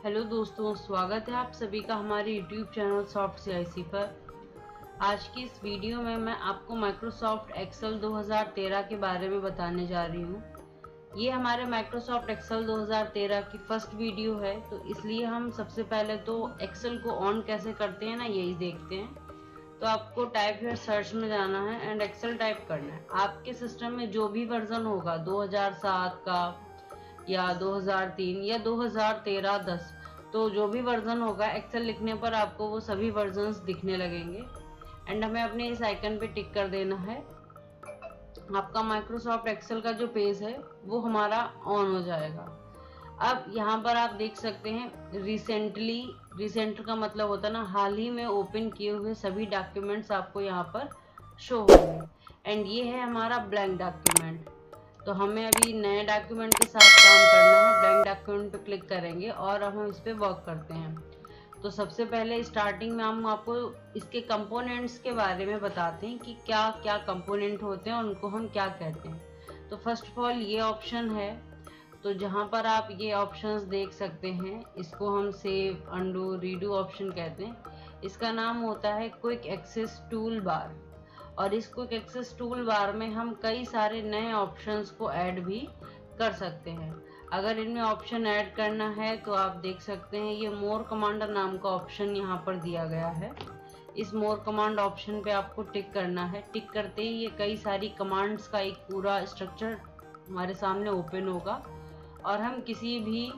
Hello दोस्तों, स्वागत है आप सभी का हमारे यूट्यूब चैनल सॉफ्ट सीआईसी पर। आज की इस वीडियो में मैं आपको माइक्रोसॉफ्ट एक्सेल 2013 के बारे में बताने जा रही हूँ। ये हमारे माइक्रोसॉफ्ट एक्सेल 2013 की फर्स्ट वीडियो है, तो इसलिए हम सबसे पहले तो एक्सेल को ऑन कैसे करते हैं ना, यही देखते हैं। तो आपको टाइप या सर्च में जाना है एंड एक्सेल टाइप करना है। आपके सिस्टम में जो भी वर्जन होगा 2007 का या 2003 या 2013-10, तो जो भी वर्जन होगा एक्सेल लिखने पर आपको वो सभी वर्जन्स दिखने लगेंगे एंड हमें अपने इस आइकन पे टिक कर देना है। आपका माइक्रोसॉफ्ट एक्सेल का जो पेज है वो हमारा ऑन हो जाएगा। अब यहाँ पर आप देख सकते हैं रिसेंटली, रिसेंट का मतलब होता है ना हाल ही में ओपन किए हुए सभी डॉक्यूमेंट्स आपको यहाँ पर शो होंगे एंड ये है हमारा ब्लैंक डॉक्यूमेंट। तो हमें अभी नए डॉक्यूमेंट के साथ काम करना है। ब्लैंक डॉक्यूमेंट पे क्लिक करेंगे और हम इस पे वर्क करते हैं। तो सबसे पहले स्टार्टिंग में हम आपको इसके कंपोनेंट्स के बारे में बताते हैं कि क्या क्या कंपोनेंट होते हैं और उनको हम क्या कहते हैं। तो फर्स्ट ऑफ ऑल ये ऑप्शन है, तो जहाँ पर आप ये ऑप्शंस देख सकते हैं, इसको हम सेव, अंडू, रीडू ऑप्शन कहते हैं। इसका नाम होता है क्विक एक्सेस टूल बार और इस क्विक एक्सेस टूल बार में हम कई सारे नए ऑप्शंस को ऐड भी कर सकते हैं। अगर इनमें ऑप्शन ऐड करना है तो आप देख सकते हैं ये मोर कमांडर नाम का ऑप्शन यहाँ पर दिया गया है। इस मोर कमांड ऑप्शन पे आपको टिक करना है। टिक करते ही ये कई सारी कमांड्स का एक पूरा स्ट्रक्चर हमारे सामने ओपन होगा और हम किसी भी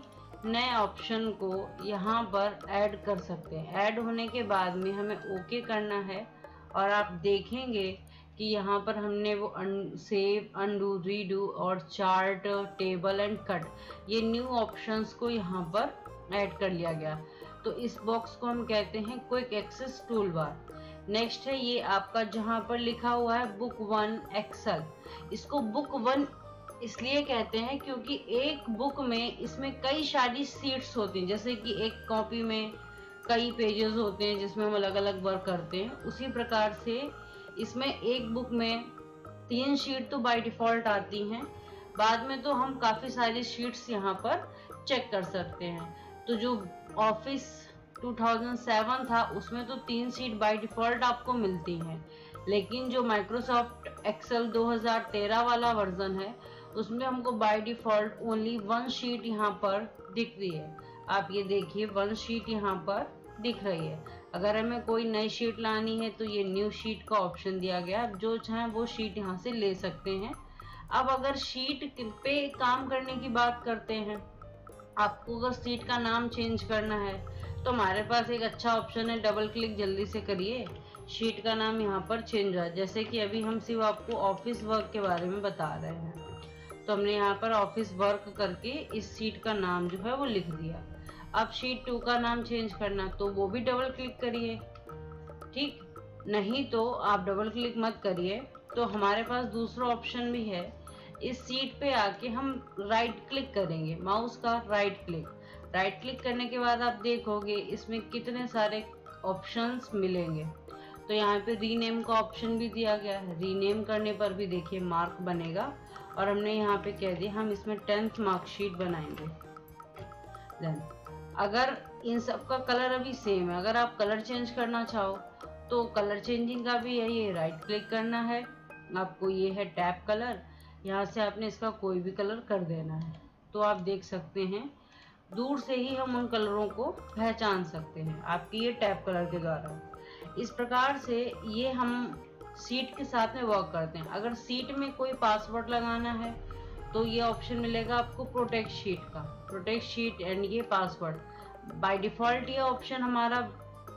नए ऑप्शन को यहाँ पर ऐड कर सकते हैं। ऐड होने के बाद में हमें ओके करना है और आप देखेंगे कि यहाँ पर हमने वो सेव, अनडू, रीडू और चार्ट, टेबल एंड कट, ये न्यू ऑप्शंस को यहाँ पर ऐड कर लिया गया। तो इस बॉक्स को हम कहते हैं quick access tool bar. Next है ये आपका जहाँ पर लिखा हुआ है बुक वन एक्सेल। इसको बुक वन इसलिए कहते हैं क्योंकि एक बुक में इसमें कई सारी सीट्स होती हैं। जैसे कि एक कॉपी में कई पेजेस होते हैं जिसमें हम अलग अलग वर्क करते हैं, उसी प्रकार से इसमें एक बुक में 3 शीट तो बाय डिफॉल्ट आती हैं। बाद में तो हम काफ़ी सारी शीट्स यहाँ पर चेक कर सकते हैं। तो जो ऑफिस 2007 था उसमें तो 3 शीट बाय डिफॉल्ट आपको मिलती हैं, लेकिन जो माइक्रोसॉफ्ट एक्सेल 2013 वाला वर्जन है उसमें हमको बाय डिफॉल्ट ओनली 1 शीट यहाँ पर दिख रही है। आप ये देखिए 1 शीट यहाँ पर दिख रही है। अगर हमें कोई नई शीट लानी है तो ये न्यू शीट का ऑप्शन दिया गया, आप जो चाहें वो शीट यहाँ से ले सकते हैं। अब अगर शीट पे काम करने की बात करते हैं, आपको अगर शीट का नाम चेंज करना है तो हमारे पास एक अच्छा ऑप्शन है, डबल क्लिक जल्दी से करिए, शीट का नाम यहाँ पर चेंज हो। जैसे कि अभी हम सिर्फ आपको ऑफिस वर्क के बारे में बता रहे हैं, तो हमने यहाँ पर ऑफिस वर्क करके इस शीट का नाम जो है वो लिख दिया। अब शीट 2 का नाम चेंज करना तो वो भी डबल क्लिक करिए, ठीक। नहीं तो आप डबल क्लिक मत करिए। तो हमारे पास दूसरा ऑप्शन भी है, इस सीट पे आके हम राइट क्लिक करेंगे, माउस का राइट क्लिक। राइट क्लिक करने के बाद आप देखोगे इसमें कितने सारे ऑप्शंस मिलेंगे। तो यहाँ पे रीनेम का ऑप्शन भी दिया गया है। रीनेम करने पर भी देखिए मार्क बनेगा और हमने यहाँ पे कह दिया हम इसमें 10th मार्कशीट बनाएंगे। देन अगर इन सब का कलर अभी सेम है, अगर आप कलर चेंज करना चाहो तो कलर चेंजिंग का भी है, ये राइट क्लिक करना है आपको। ये है टैप कलर, यहाँ से आपने इसका कोई भी कलर कर देना है। तो आप देख सकते हैं दूर से ही हम उन कलरों को पहचान सकते हैं आपके ये टैप कलर के द्वारा। इस प्रकार से ये हम सीट के साथ में वर्क करते हैं। अगर सीट में कोई पासवर्ड लगाना है तो ये ऑप्शन मिलेगा आपको प्रोटेक्ट शीट का, प्रोटेक्ट शीट एंड ये पासवर्ड। बाय डिफॉल्ट ये ऑप्शन हमारा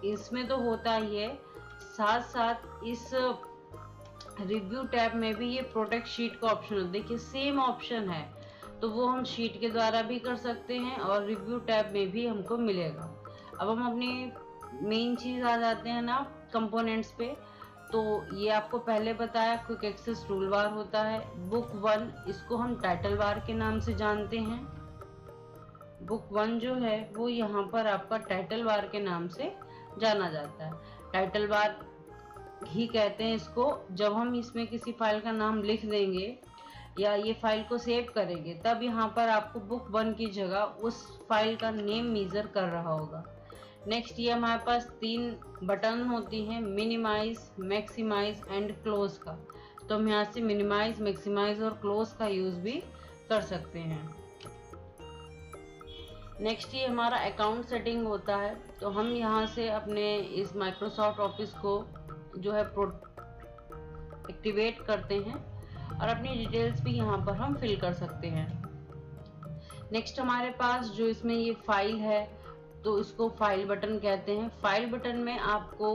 इसमें तो होता ही है, साथ साथ इस रिव्यू टैब में भी ये प्रोटेक्ट शीट का ऑप्शन है। देखिए सेम ऑप्शन है, तो वो हम शीट के द्वारा भी कर सकते हैं और रिव्यू टैब में भी हमको मिलेगा। अब हम अपनी मेन चीज़ आ जाते हैं ना, कंपोनेंट्स पे। तो ये आपको पहले बताया क्विक एक्सेस टूल बार होता है। बुक वन, इसको हम टाइटल बार के नाम से जानते हैं। बुक वन जो है वो यहाँ पर आपका टाइटल बार के नाम से जाना जाता है। टाइटल बार ही कहते हैं इसको। जब हम इसमें किसी फाइल का नाम लिख देंगे या ये फाइल को सेव करेंगे, तब यहाँ पर आपको बुक 1 की जगह उस फाइल का नेम मेजर कर रहा होगा। नेक्स्ट ये हमारे पास 3 बटन होती हैं, मिनिमाइज, मैक्सिमाइज एंड क्लोज का। तो हम यहाँ से मिनिमाइज, मैक्सिमाइज और क्लोज का यूज भी कर सकते हैं। नेक्स्ट ये हमारा अकाउंट सेटिंग होता है। तो हम यहाँ से अपने इस माइक्रोसॉफ्ट ऑफिस को जो है एक्टिवेट करते हैं और अपनी डिटेल्स भी यहाँ पर हम फिल कर सकते हैं। नेक्स्ट हमारे पास जो इसमें ये फाइल है, तो इसको फाइल बटन कहते हैं। फाइल बटन में आपको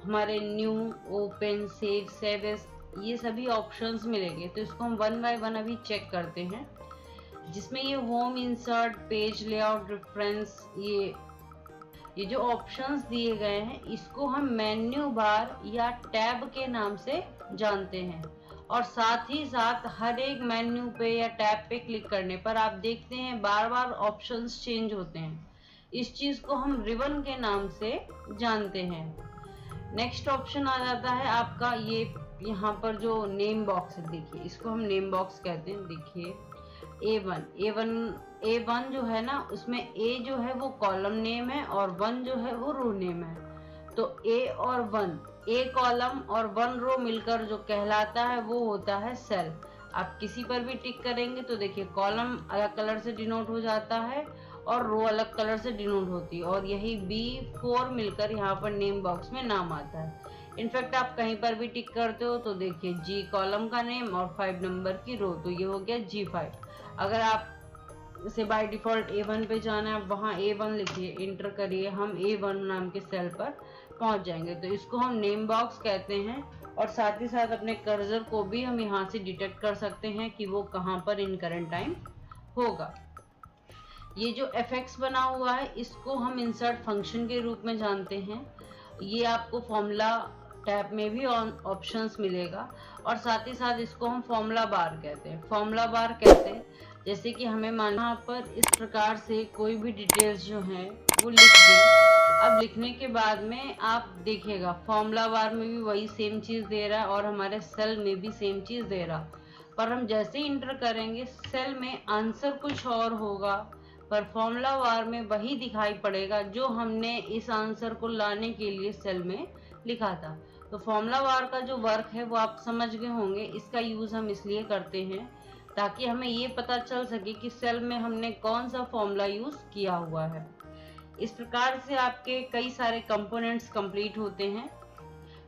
हमारे new, open, save, save as ये सभी ऑप्शंस मिलेंगे। तो इसको हम वन बाय वन अभी चेक करते हैं। जिसमें ये home, insert, page layout, reference, ये जो ऑप्शंस दिए गए हैं, इसको हम मेन्यू बार या टैब के नाम से जानते हैं। और साथ ही साथ हर एक मेन्यू पे या टैब पे क्लिक करने पर आप देखते हैं बार बार ऑप्शंस चेंज होते हैं। इस चीज को हम रिबन के नाम से जानते हैं। नेक्स्ट ऑप्शन आ जाता है आपका ये यहाँ पर जो नेम बॉक्स है, देखिए इसको हम नेम बॉक्स कहते हैं। देखिए A1 जो है ना, उसमें A जो है वो कॉलम नेम है और 1 जो है वो रो नेम है। तो A और 1, A कॉलम और 1 रो मिलकर जो कहलाता है वो होता है सेल। आप किसी पर भी टिक करेंगे तो देखिए कॉलम अलग कलर से डिनोट हो जाता है और रो अलग कलर से डिनोट होती है, और यही B4 मिलकर यहाँ पर नेम बॉक्स में नाम आता है। इनफैक्ट आप कहीं पर भी टिक करते हो तो देखिए G कॉलम का नेम और 5 नंबर की रो, तो ये हो गया G5। अगर आप इसे बाय डिफॉल्ट A1 पे जाना है, वहाँ A1 लिखिए, इंटर करिए, हम A1 नाम के सेल पर पहुंच जाएंगे। तो इसको हम नेम बॉक्स कहते हैं। और साथ ही साथ अपने कर्सर को भी हम यहाँ से डिटेक्ट कर सकते हैं कि वो कहाँ पर इन करंट टाइम होगा। ये जो fx बना हुआ है, इसको हम इंसर्ट फंक्शन के रूप में जानते हैं। ये आपको फॉर्मूला टैब में भी ऑप्शंस मिलेगा। और साथ ही साथ इसको हम फॉर्मूला बार कहते हैं। फॉर्मूला बार कहते हैं जैसे कि हमें माना यहाँ पर इस प्रकार से कोई भी डिटेल्स जो हैं वो लिख दी। अब लिखने के बाद में आप देखिएगा फॉर्मूला बार में भी वही सेम चीज दे रहा है और हमारे सेल में भी सेम चीज दे रहा, पर हम जैसे ही इंटर करेंगे सेल में आंसर कुछ और होगा, पर फॉर्मूला बार में वही दिखाई पड़ेगा जो हमने इस आंसर को लाने के लिए सेल में लिखा था। तो फॉर्मूला बार का जो वर्क है वो आप समझ गए होंगे। इसका यूज हम इसलिए करते हैं ताकि हमें ये पता चल सके कि सेल में हमने कौन सा फॉर्मूला यूज किया हुआ है। इस प्रकार से आपके कई सारे कंपोनेंट्स कंप्लीट होते हैं।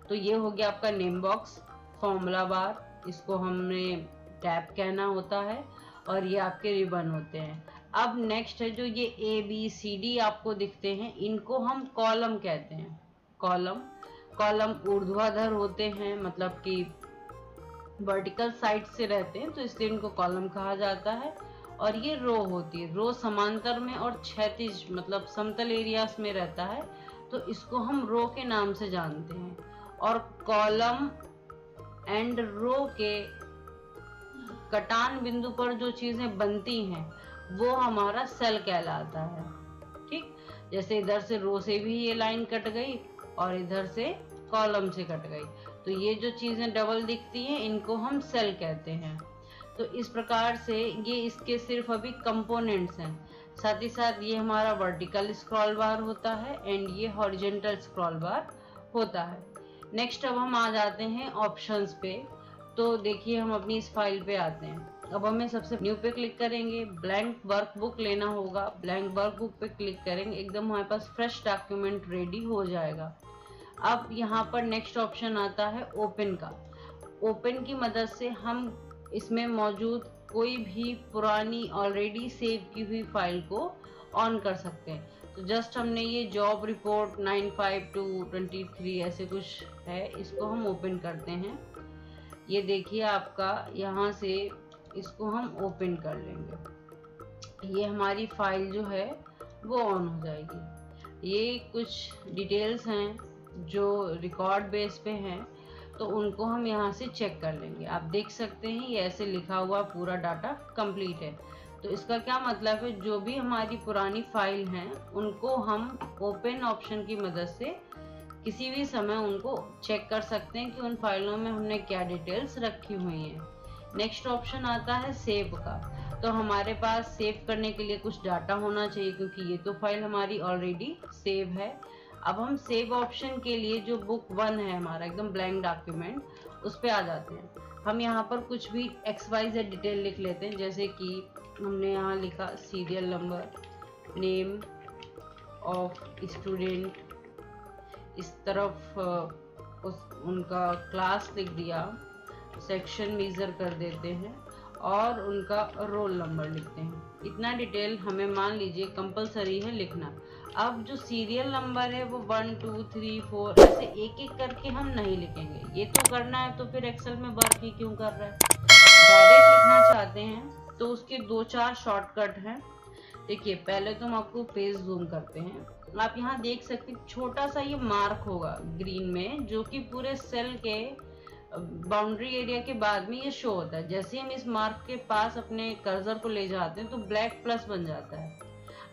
तो ये हो गया आपका नेम बॉक्स, फॉर्मूला बार, इसको हमने टैब कहना होता है, और ये आपके रिबन होते हैं। अब नेक्स्ट है जो ये ABCD आपको दिखते हैं, इनको हम कॉलम कहते हैं। कॉलम ऊर्ध्वाधर होते हैं, मतलब कि वर्टिकल साइड से रहते हैं, तो इसलिए इनको कॉलम कहा जाता है। और ये रो होती है, रो समांतर में और क्षैतिज मतलब समतल एरियाज में रहता है, तो इसको हम रो के नाम से जानते हैं। और कॉलम एंड रो के कटान बिंदु पर जो चीजें बनती हैं वो हमारा सेल कहलाता है। ठीक, जैसे इधर से रो से भी ये लाइन कट गई और इधर से कॉलम से कट गई, तो ये जो चीजें डबल दिखती हैं इनको हम सेल कहते हैं। तो इस प्रकार से ये इसके सिर्फ अभी कंपोनेंट्स हैं। साथ ही साथ ये हमारा वर्टिकल स्क्रॉल बार होता है एंड ये हॉरिजॉन्टल स्क्रॉल बार होता है। नेक्स्ट अब हम आ जाते हैं ऑप्शंस पे। तो देखिए हम अपनी इस फाइल पे आते हैं। अब हमें सबसे न्यू पे क्लिक करेंगे, ब्लैंक वर्कबुक लेना होगा, ब्लैंक वर्कबुक पे क्लिक करेंगे, एकदम हमारे पास फ्रेश डॉक्यूमेंट रेडी हो जाएगा। अब यहाँ पर नेक्स्ट ऑप्शन आता है ओपन का। ओपन की मदद से हम इसमें मौजूद कोई भी पुरानी ऑलरेडी सेव की हुई फाइल को ऑन कर सकते हैं। तो जस्ट हमने ये जॉब रिपोर्ट 95223 ऐसे कुछ है, इसको हम ओपन करते हैं। ये देखिए आपका यहाँ से इसको हम ओपन कर लेंगे, ये हमारी फाइल जो है वो ऑन हो जाएगी। ये कुछ डिटेल्स हैं जो रिकॉर्ड बेस पे हैं, तो उनको हम यहाँ से चेक कर लेंगे। आप देख सकते हैं ये ऐसे लिखा हुआ पूरा डाटा कंप्लीट है। तो इसका क्या मतलब है, जो भी हमारी पुरानी फाइल हैं उनको हम ओपन ऑप्शन की मदद से किसी भी समय उनको चेक कर सकते हैं कि उन फाइलों में हमने क्या डिटेल्स रखी हुई हैं। नेक्स्ट ऑप्शन आता है सेव का। तो हमारे पास सेव करने के लिए कुछ डाटा होना चाहिए, क्योंकि ये तो फाइल हमारी ऑलरेडी सेव है। अब हम सेव ऑप्शन के लिए जो बुक 1 है हमारा एकदम ब्लैंक डॉक्यूमेंट, उस पे आ जाते हैं। हम यहाँ पर कुछ भी XYZ डिटेल लिख लेते हैं, जैसे कि हमने यहाँ लिखा serial number, name of student, इस तरफ उनका क्लास लिख दिया, सेक्शन मेजर कर देते हैं और उनका रोल नंबर लिखते हैं। इतना डिटेल हमें मान लीजिए कंपलसरी है लिखना। अब जो सीरियल नंबर है वो 1 2 3 4 ऐसे एक एक करके हम नहीं लिखेंगे, ये तो करना है तो फिर एक्सेल में वर्क ही क्यों कर रहा है। डायरेक्ट लिखना चाहते हैं तो उसके 2-4 शॉर्टकट हैं। देखिए पहले तो हम आपको पेज जूम करते हैं। आप यहाँ देख सकते हैं छोटा सा ये मार्क होगा ग्रीन में, जो कि पूरे सेल के बाउंड्री एरिया के बाद में ये शो होता है। जैसे ही हम इस मार्क के पास अपने कर्सर को ले जाते हैं तो ब्लैक प्लस बन जाता है।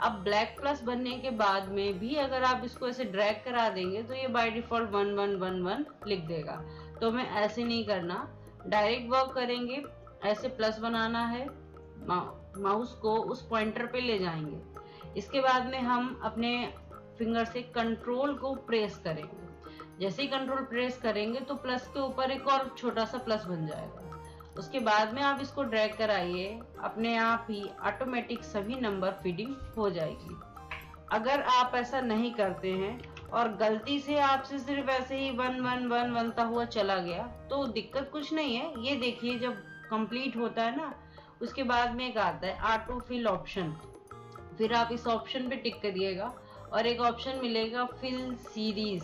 अब ब्लैक प्लस बनने के बाद में भी अगर आप इसको ऐसे ड्रैग करा देंगे तो ये बाय डिफॉल्ट 1 1 1 1 लिख देगा। तो हमें ऐसे नहीं करना, डायरेक्ट वर्क करेंगे। ऐसे प्लस बनाना है, माउस को उस पॉइंटर पे ले जाएंगे। इसके बाद में हम अपने फिंगर से कंट्रोल को प्रेस करेंगे। जैसे ही कंट्रोल प्रेस करेंगे तो प्लस के ऊपर एक और छोटा सा प्लस बन जाएगा। उसके बाद में आप इसको ड्रैग कराइए, अपने आप ही ऑटोमेटिक सभी नंबर फीडिंग हो जाएगी। अगर आप ऐसा नहीं करते हैं और गलती से आपसे सिर्फ ऐसे ही 1 1 1 बनता हुआ चला गया तो दिक्कत कुछ नहीं है। ये देखिए जब कंप्लीट होता है ना, उसके बाद में एक आता है ऑटो फिल ऑप्शन। फिर आप इस ऑप्शन पे टिक करिएगा और एक ऑप्शन मिलेगा fill series,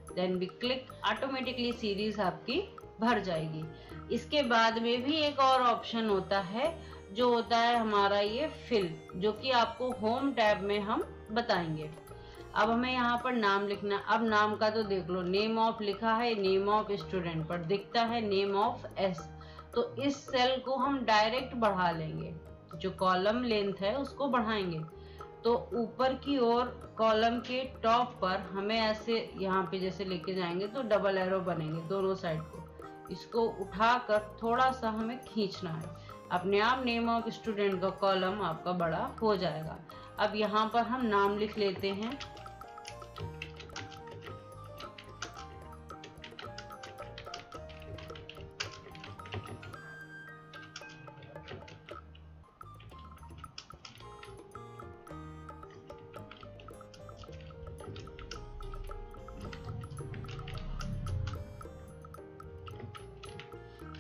then we click, automatically series आपकी भर जाएगी। इसके बाद में भी एक और ऑप्शन होता है जो होता है हमारा ये फिल, जो कि आपको होम टैब में हम बताएंगे। अब हमें यहाँ पर नाम लिखना। अब नाम का तो देख लो, नेम ऑफ लिखा है, नेम ऑफ स्टूडेंट पर दिखता है नेम ऑफ एस। तो इस सेल को हम डायरेक्ट बढ़ा लेंगे, जो कॉलम लेंथ है उसको बढ़ाएंगे। तो ऊपर की ओर कॉलम के टॉप पर हमें ऐसे यहाँ पे जैसे लेके जाएंगे तो डबल एरो बनेंगे दोनों साइड को। इसको उठाकर थोड़ा सा हमें खींचना है, अपने आप नेम ऑफ स्टूडेंट का कॉलम आपका बड़ा हो जाएगा। अब यहाँ पर हम नाम लिख लेते हैं।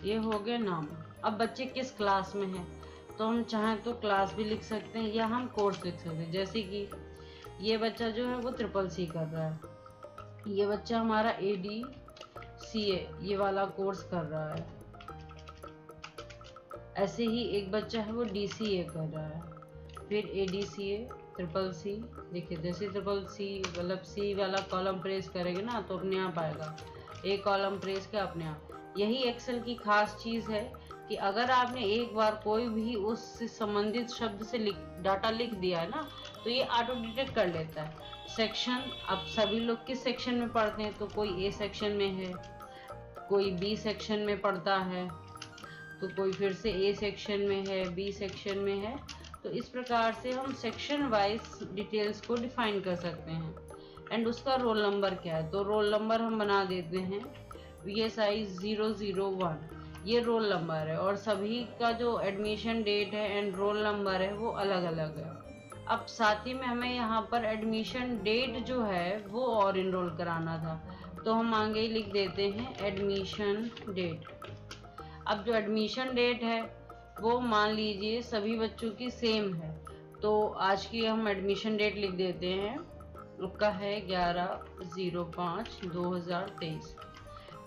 ये हो गया नाम। अब बच्चे किस क्लास में हैं, तो हम चाहें तो क्लास भी लिख सकते हैं या हम कोर्स लिख सकते हैं। जैसे कि ये बच्चा जो है वो CCC कर रहा है, ये बच्चा हमारा ADCA ये वाला कोर्स कर रहा है। ऐसे ही एक बच्चा है वो DCA कर रहा है, फिर ADCA CCC। देखिए जैसे CCC मतलब C वाला कॉलम प्रेस करेंगे ना तो अपने आप आएगा, एक कॉलम प्रेस के अपने आप। यही एक्सेल की खास चीज़ है कि अगर आपने एक बार कोई भी उससे संबंधित शब्द से डाटा लिख दिया है ना, तो ये ऑटो डिटेक्ट कर लेता है। सेक्शन, अब सभी लोग किस सेक्शन में पढ़ते हैं, तो कोई A सेक्शन में है, कोई B सेक्शन में पढ़ता है, तो कोई फिर से A सेक्शन में है, B सेक्शन में है। तो इस प्रकार से हम सेक्शन वाइज डिटेल्स को डिफाइन कर सकते हैं। एंड उसका रोल नंबर क्या है, तो रोल नंबर हम बना देते हैं VSI 001, ये रोल नंबर है। और सभी का जो एडमिशन डेट है एंड रोल नंबर है वो अलग अलग है। अब साथ ही में हमें यहाँ पर एडमिशन डेट जो है वो और इनरोल कराना था, तो हम आगे लिख देते हैं एडमिशन डेट। अब जो एडमिशन डेट है वो मान लीजिए सभी बच्चों की सेम है, तो आज की हम एडमिशन डेट लिख देते हैं, उसका है 11/05/2023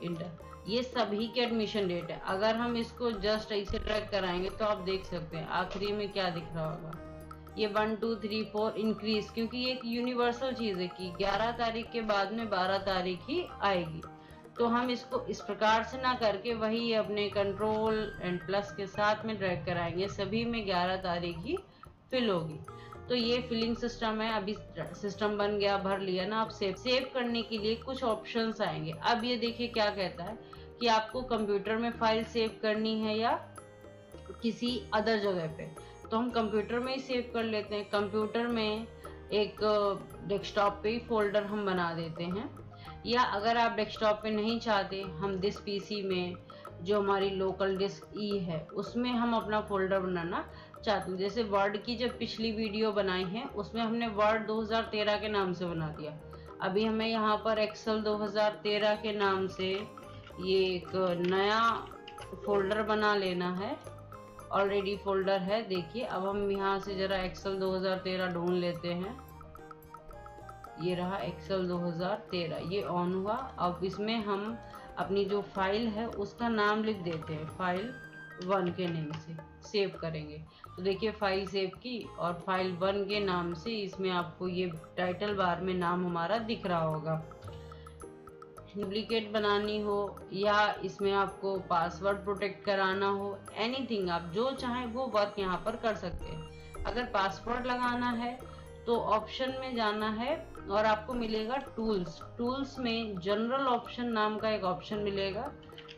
इंटर। ये सभी के एडमिशन डेट है। अगर हम इसको जस्ट ऐसे ट्रैक कराएंगे तो आप देख सकते हैं आखिरी में क्या दिख रहा होगा, ये 1 2 3 4 इंक्रीज, क्योंकि ये एक यूनिवर्सल चीज़ है कि 11 तारीख के बाद में 12 तारीख ही आएगी। तो हम इसको इस प्रकार से ना करके वही अपने कंट्रोल एंड प्लस के साथ में ड्रैग कराएंगे, सभी में 11 तारीख ही फिल होगी। तो ये फिलिंग सिस्टम है। अभी सिस्टम बन गया, भर लिया ना। आप सेव करने के लिए कुछ ऑप्शंस आएंगे। अब ये देखिए क्या कहता है कि आपको कंप्यूटर में फाइल सेव करनी है या किसी अदर जगह पे, तो हम कंप्यूटर में ही सेव कर लेते हैं। कंप्यूटर में एक डेस्कटॉप पे ही फोल्डर हम बना देते हैं, या अगर आप डेस्कटॉप पे नहीं चाहते, हम दिस पीसी में जो हमारी लोकल डिस्क ई है उसमें हम अपना फोल्डर बनाना चाहते हैं। जैसे वर्ड की जब पिछली वीडियो बनाई है उसमें हमने वर्ड 2013 के नाम से बना दिया। अभी हमें यहाँ पर एक्सेल 2013 के नाम से ये एक नया फोल्डर बना लेना है। ऑलरेडी फोल्डर है, देखिए। अब हम यहाँ से जरा एक्सेल 2013 ढूंढ लेते हैं। ये रहा एक्सेल 2013, ये ऑन हुआ। अब इसमें हम अपनी जो फाइल है उसका नाम लिख देते हैं, फाइल 1 के नेम से सेव करेंगे। तो देखिए फाइल सेव की और फाइल 1 के नाम से इसमें आपको ये टाइटल बार में नाम हमारा दिख रहा होगा। डुप्लीकेट बनानी हो या इसमें आपको पासवर्ड प्रोटेक्ट कराना हो, एनीथिंग आप जो चाहें वो वर्क यहाँ पर कर सकते हैं। अगर पासवर्ड लगाना है तो ऑप्शन में जाना है और आपको मिलेगा टूल्स। टूल्स में जनरल ऑप्शन नाम का एक ऑप्शन मिलेगा,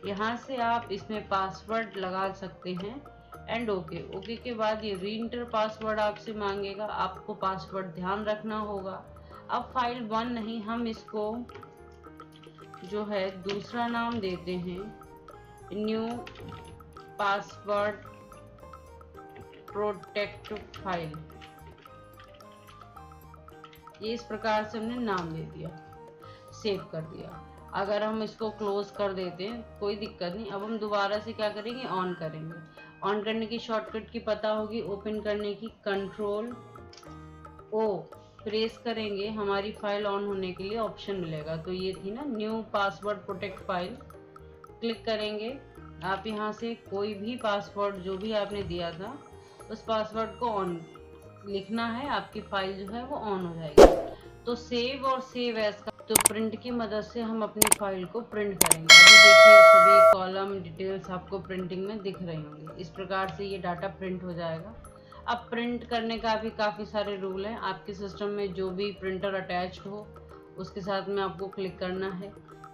यहाँ से आप इसमें पासवर्ड लगा सकते हैं। एंड ओके के बाद ये रीएंटर पासवर्ड आपसे मांगेगा, आपको पासवर्ड ध्यान रखना होगा। अब फाइल 1 नहीं, हम इसको जो है दूसरा नाम देते हैं, न्यू पासवर्ड प्रोटेक्ट फाइल। ये इस प्रकार से हमने नाम दे दिया, सेव कर दिया। अगर हम इसको क्लोज कर देते हैं कोई दिक्कत नहीं। अब हम दोबारा से क्या करेंगे, ऑन करेंगे। ऑन करने की शॉर्टकट की पता होगी, ओपन करने की कंट्रोल ओ प्रेस करेंगे, हमारी फाइल ऑन होने के लिए ऑप्शन मिलेगा। तो ये थी ना new password protect file, click करेंगे। आप यहाँ से कोई भी पासवर्ड जो भी आपने दिया था उस पासवर्ड को ऑन लिखना है, आपकी फाइल जो है वो ऑन हो जाएगी। तो सेव और सेव एज का तो प्रिंट की मदद से हम अपनी फाइल को प्रिंट करेंगे। अभी देखिए सभी कॉलम डिटेल्स आपको प्रिंटिंग में दिख रही होंगी। इस प्रकार से ये डाटा प्रिंट हो जाएगा। अब प्रिंट करने का भी काफ़ी सारे रूल हैं। आपके सिस्टम में जो भी प्रिंटर अटैच्ड हो उसके साथ में आपको क्लिक करना है।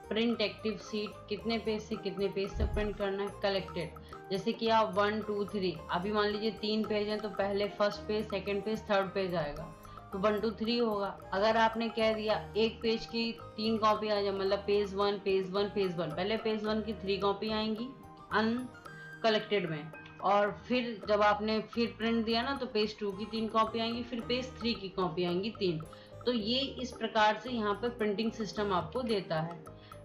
प्रिंट एक्टिव सीट, कितने पेज से कितने पेज तक प्रिंट करना है। कलेक्टेड, जैसे कि आप 1 2 3, अभी मान लीजिए 3 पेज हैं तो पहले first page, second page, third page आएगा, तो 1 2 3 होगा। अगर आपने कह दिया एक पेज की 3 कॉपी आ जाए, मतलब पेज 1 पेज 1 पेज 1, पहले पेज 1 की 3 कॉपी आएंगी अनकलेक्टेड में, और फिर जब आपने फिर प्रिंट दिया ना तो पेज 2 की 3 कॉपी आएंगी, फिर पेज 3 की कॉपी आएंगी 3। तो ये इस प्रकार से यहाँ पर प्रिंटिंग सिस्टम आपको देता है।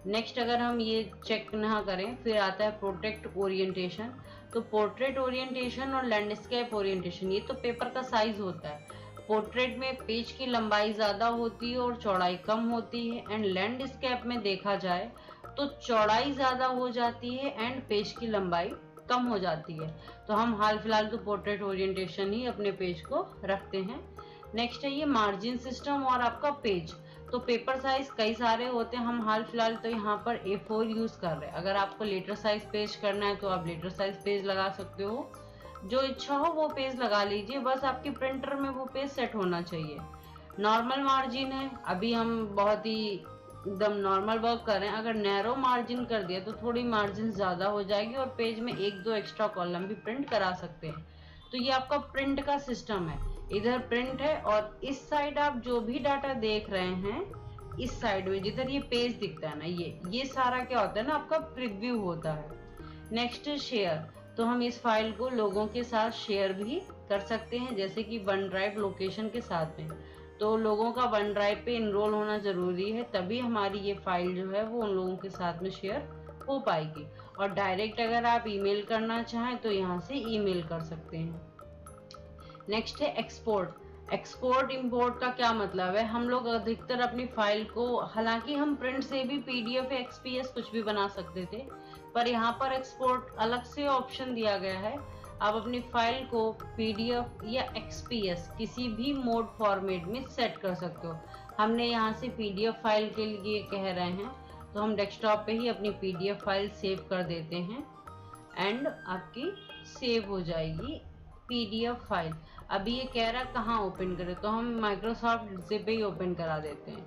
नेक्स्ट अगर हम ये चेक ना करें, फिर आता है प्रोटेक्ट ओरिएंटेशन। तो पोर्ट्रेट ओरिएंटेशन और लैंडस्केप ओरिएंटेशन, ये तो पेपर का साइज होता है। पोर्ट्रेट में पेज की लंबाई ज़्यादा होती है और चौड़ाई कम होती है, एंड लैंडस्केप में देखा जाए तो चौड़ाई ज़्यादा हो जाती है एंड पेज की लंबाई कम हो जाती है। तो हम हाल फिलहाल तो पोर्ट्रेट ओरिएंटेशन ही अपने पेज को रखते हैं। नेक्स्ट है ये मार्जिन सिस्टम और आपका पेज। तो पेपर साइज कई सारे होते हैं, हम हाल फिलहाल तो यहाँ पर A4 यूज़ कर रहे हैं। अगर आपको लेटर साइज पेज करना है तो आप लेटर साइज पेज लगा सकते हो, जो इच्छा हो वो पेज लगा लीजिए, बस आपके प्रिंटर में वो पेज सेट होना चाहिए। नॉर्मल मार्जिन है, अभी हम बहुत ही एकदम नॉर्मल वर्क कर रहे हैं। अगर नैरो मार्जिन कर दिया तो थोड़ी मार्जिन ज़्यादा हो जाएगी और पेज में 1 2 एक्स्ट्रा कॉलम भी प्रिंट करा सकते हैं। तो ये आपका प्रिंट का सिस्टम है। इधर प्रिंट है और इस साइड आप जो भी डाटा देख रहे हैं, इस साइड में जिधर ये पेज दिखता है ना, ये सारा क्या होता है ना, आपका प्रीव्यू होता है। नेक्स्ट शेयर, तो हम इस फाइल को लोगों के साथ शेयर भी कर सकते हैं, जैसे कि वन ड्राइव लोकेशन के साथ में। तो लोगों का वन ड्राइव पे इनरोल होना ज़रूरी है, तभी हमारी ये फाइल जो है वो उन लोगों के साथ में शेयर हो पाएगी। और डायरेक्ट अगर आप ईमेल करना चाहें तो यहाँ से ईमेल कर सकते हैं। नेक्स्ट है एक्सपोर्ट। एक्सपोर्ट इंपोर्ट का क्या मतलब है, हम लोग अधिकतर अपनी फाइल को, हालांकि हम प्रिंट से भी PDF XPS कुछ भी बना सकते थे, पर यहाँ पर एक्सपोर्ट अलग से ऑप्शन दिया गया है। आप अपनी फाइल को PDF या XPS किसी भी मोड फॉर्मेट में सेट कर सकते हो। हमने यहाँ से PDF फाइल के लिए कह रहे हैं तो हम डेस्कटॉप पे ही अपनी PDF फाइल सेव कर देते हैं एंड आपकी सेव हो जाएगी PDF फाइल। अभी ये कह रहा है कहाँ ओपन करें, तो हम माइक्रोसॉफ्ट जिप पे ही ओपन करा देते हैं।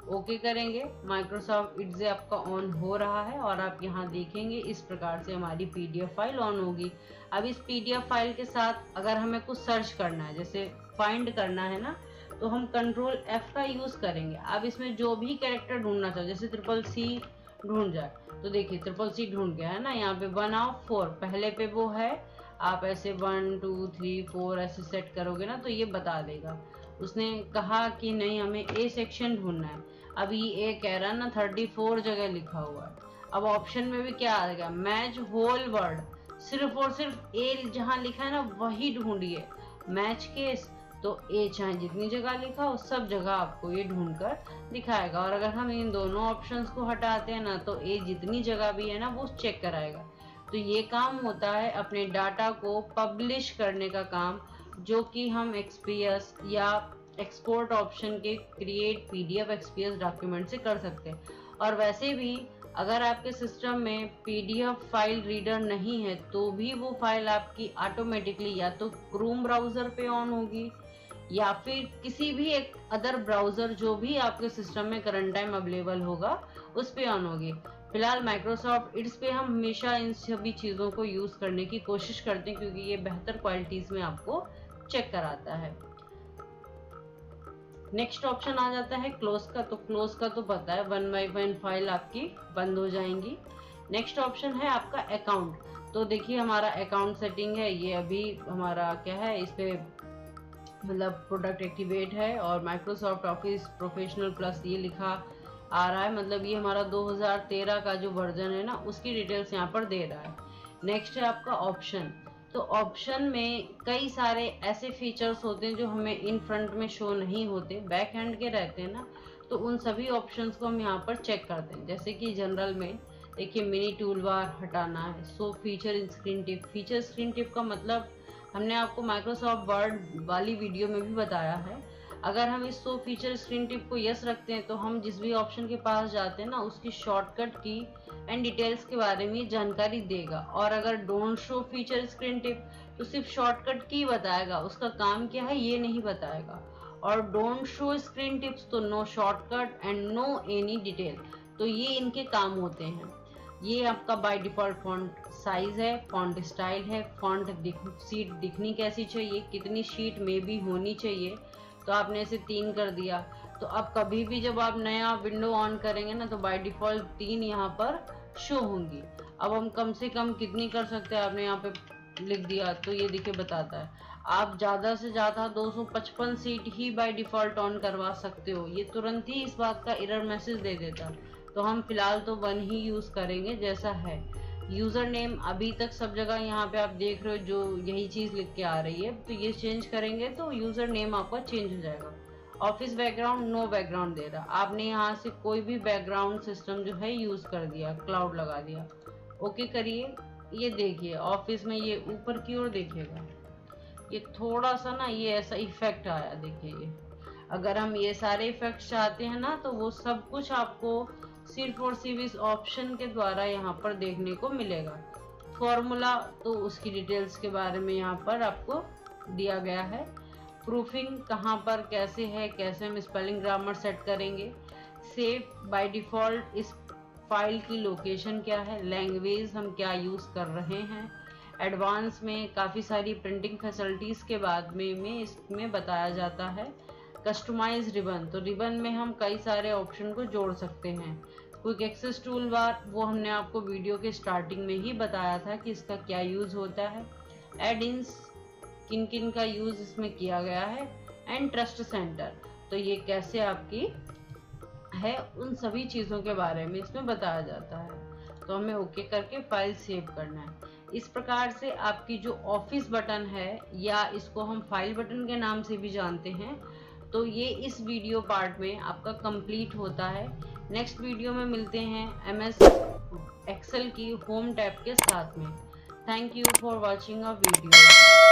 ओके करेंगे। माइक्रोसॉफ्ट इडजे आपका ऑन हो रहा है और आप यहाँ देखेंगे इस प्रकार से हमारी पीडीएफ फाइल ऑन होगी। अब इस पीडीएफ फाइल के साथ अगर हमें कुछ सर्च करना है, जैसे फाइंड करना है ना, तो हम कंट्रोल F का यूज करेंगे। अब इसमें जो भी कैरेक्टर ढूंढना चाहो, जैसे CCC ढूंढ जाए, तो देखिए CCC ढूंढ गया है ना। यहाँ पे 1 ऑफ 4 पहले पे वो है, आप ऐसे 1 2 3 4 ऐसे सेट करोगे ना तो ये बता देगा। उसने कहा कि नहीं हमें ए सेक्शन ढूंढना है, अभी ए कह रहा है ना 34 जगह लिखा हुआ है। अब ऑप्शन में भी क्या आ गया, मैच होल वर्ड, सिर्फ और सिर्फ ए जहां लिखा है ना वही ढूंढिए। मैच केस, तो ए चाहे जितनी जगह लिखा हो सब जगह आपको ये ढूंढकर दिखाएगा। और अगर हम इन दोनों ऑप्शंस को हटाते हैं ना तो ए जितनी जगह भी है ना वो चेक कराएगा। तो ये काम होता है अपने डाटा को पब्लिश करने का काम, जो कि हम एक्सपीएस या एक्सपोर्ट ऑप्शन के क्रिएट पीडीएफ एक्सपीएस डॉक्यूमेंट से कर सकते हैं। और वैसे भी अगर आपके सिस्टम में पीडीएफ फाइल रीडर नहीं है तो भी वो फाइल आपकी ऑटोमेटिकली या तो क्रोम ब्राउजर पे ऑन होगी या फिर किसी भी एक अदर ब्राउजर जो भी आपके सिस्टम में करंट टाइम अवेलेबल होगा उस पे ऑन होगी। फिलहाल माइक्रोसॉफ्ट इड्स पे हम हमेशा इन सभी चीज़ों को यूज़ करने की कोशिश करते हैं क्योंकि ये बेहतर क्वालिटीज़ में आपको चेक कराता है। नेक्स्ट ऑप्शन आ जाता है क्लोज का। तो क्लोज का तो पता है 1 by 1 फाइल आपकी बंद हो जाएंगी। नेक्स्ट ऑप्शन है आपका अकाउंट। तो देखिए हमारा अकाउंट सेटिंग है, ये अभी हमारा क्या है, इस पे मतलब प्रोडक्ट एक्टिवेट है और माइक्रोसॉफ्ट ऑफिस प्रोफेशनल प्लस ये लिखा आ रहा है, मतलब ये हमारा 2013 का जो वर्जन है ना उसकी डिटेल्स यहाँ पर दे रहा है। नेक्स्ट है आपका ऑप्शन। तो ऑप्शन में कई सारे ऐसे फीचर्स होते हैं जो हमें इन फ्रंट में शो नहीं होते, बैक हैंड के रहते हैं ना, तो उन सभी ऑप्शंस को हम यहाँ पर चेक करते हैं। जैसे कि जनरल में देखिए मिनी टूल बार हटाना है, so feature in screen tip. Feature screen tip का मतलब हमने आपको माइक्रोसॉफ्ट वर्ड वाली वीडियो में भी बताया है। अगर हम इस शो फीचर स्क्रीन टिप को यस रखते हैं तो हम जिस भी ऑप्शन के पास जाते हैं ना उसकी शॉर्टकट की एंड डिटेल्स के बारे में जानकारी देगा। और अगर don't show feature screen tip तो सिर्फ शॉर्टकट की बताएगा, उसका काम क्या है ये नहीं बताएगा। और डोंट शो स्क्रीन टिप्स तो no shortcut and no any detail, तो ये इनके काम होते हैं। ये आपका बाय डिफॉल्ट फॉन्ट साइज है, फॉन्ट स्टाइल है, फॉन्ट सीट दिखनी कैसी चाहिए, कितनी शीट में भी होनी चाहिए, तो आपने इसे 3 कर दिया। तो अब कभी भी जब आप नया विंडो ऑन करेंगे ना तो बाय डिफॉल्ट 3 यहाँ पर शो होंगी। अब हम कम से कम कितनी कर सकते हैं, आपने यहाँ पे लिख दिया तो ये देखिए बताता है आप ज़्यादा से ज़्यादा 255 seat he by default on करवा सकते हो। ये तुरंत ही इस बात का एरर मैसेज दे देता। तो हम फिलहाल तो 1 ही यूज़ करेंगे जैसा है। यूज़र नेम अभी तक सब जगह यहाँ पे आप देख रहे हो जो यही चीज़ लिख के आ रही है, तो ये चेंज करेंगे तो यूज़र नेम आपका चेंज हो जाएगा। ऑफिस बैकग्राउंड नो बैकग्राउंड दे रहा, आपने यहाँ से कोई भी बैकग्राउंड सिस्टम जो है यूज़ कर दिया, क्लाउड लगा दिया, ओके करिए। ये देखिए ऑफिस में ये ऊपर की ओर देखेगा, ये थोड़ा सा ना ये ऐसा इफेक्ट आया, देखिए ये। अगर हम ये सारे इफेक्ट चाहते हैं ना तो वो सब कुछ आपको सिर्फ और सिर्फ इस ऑप्शन के द्वारा यहाँ पर देखने को मिलेगा। फॉर्मूला तो उसकी डिटेल्स के बारे में यहाँ पर आपको दिया गया है। प्रूफिंग कहाँ पर कैसे है, कैसे हम स्पेलिंग ग्रामर सेट करेंगे। सेव बाय डिफ़ॉल्ट इस फाइल की लोकेशन क्या है, लैंग्वेज हम क्या यूज़ कर रहे हैं। एडवांस में काफ़ी सारी प्रिंटिंग फैसिलिटीज़ के बाद में इसमें बताया जाता है। कस्टमाइज रिबन, तो रिबन में हम कई सारे ऑप्शन को जोड़ सकते हैं। क्विक एक्सेस टूल बार वो हमने आपको वीडियो के स्टार्टिंग में ही बताया था कि इसका क्या यूज़ होता है। एड इन्स किन किन का यूज़ इसमें किया गया है। एंड ट्रस्ट सेंटर, तो ये कैसे आपकी है, उन सभी चीज़ों के बारे में इसमें बताया जाता है। तो हमें ओके करके फाइल सेव करना है। इस प्रकार से आपकी जो ऑफिस बटन है या इसको हम फाइल बटन के नाम से भी जानते हैं, तो ये इस वीडियो पार्ट में आपका कंप्लीट होता है। नेक्स्ट वीडियो में मिलते हैं MS एक्सेल की होम टैब के साथ में। Thank you for watching a video.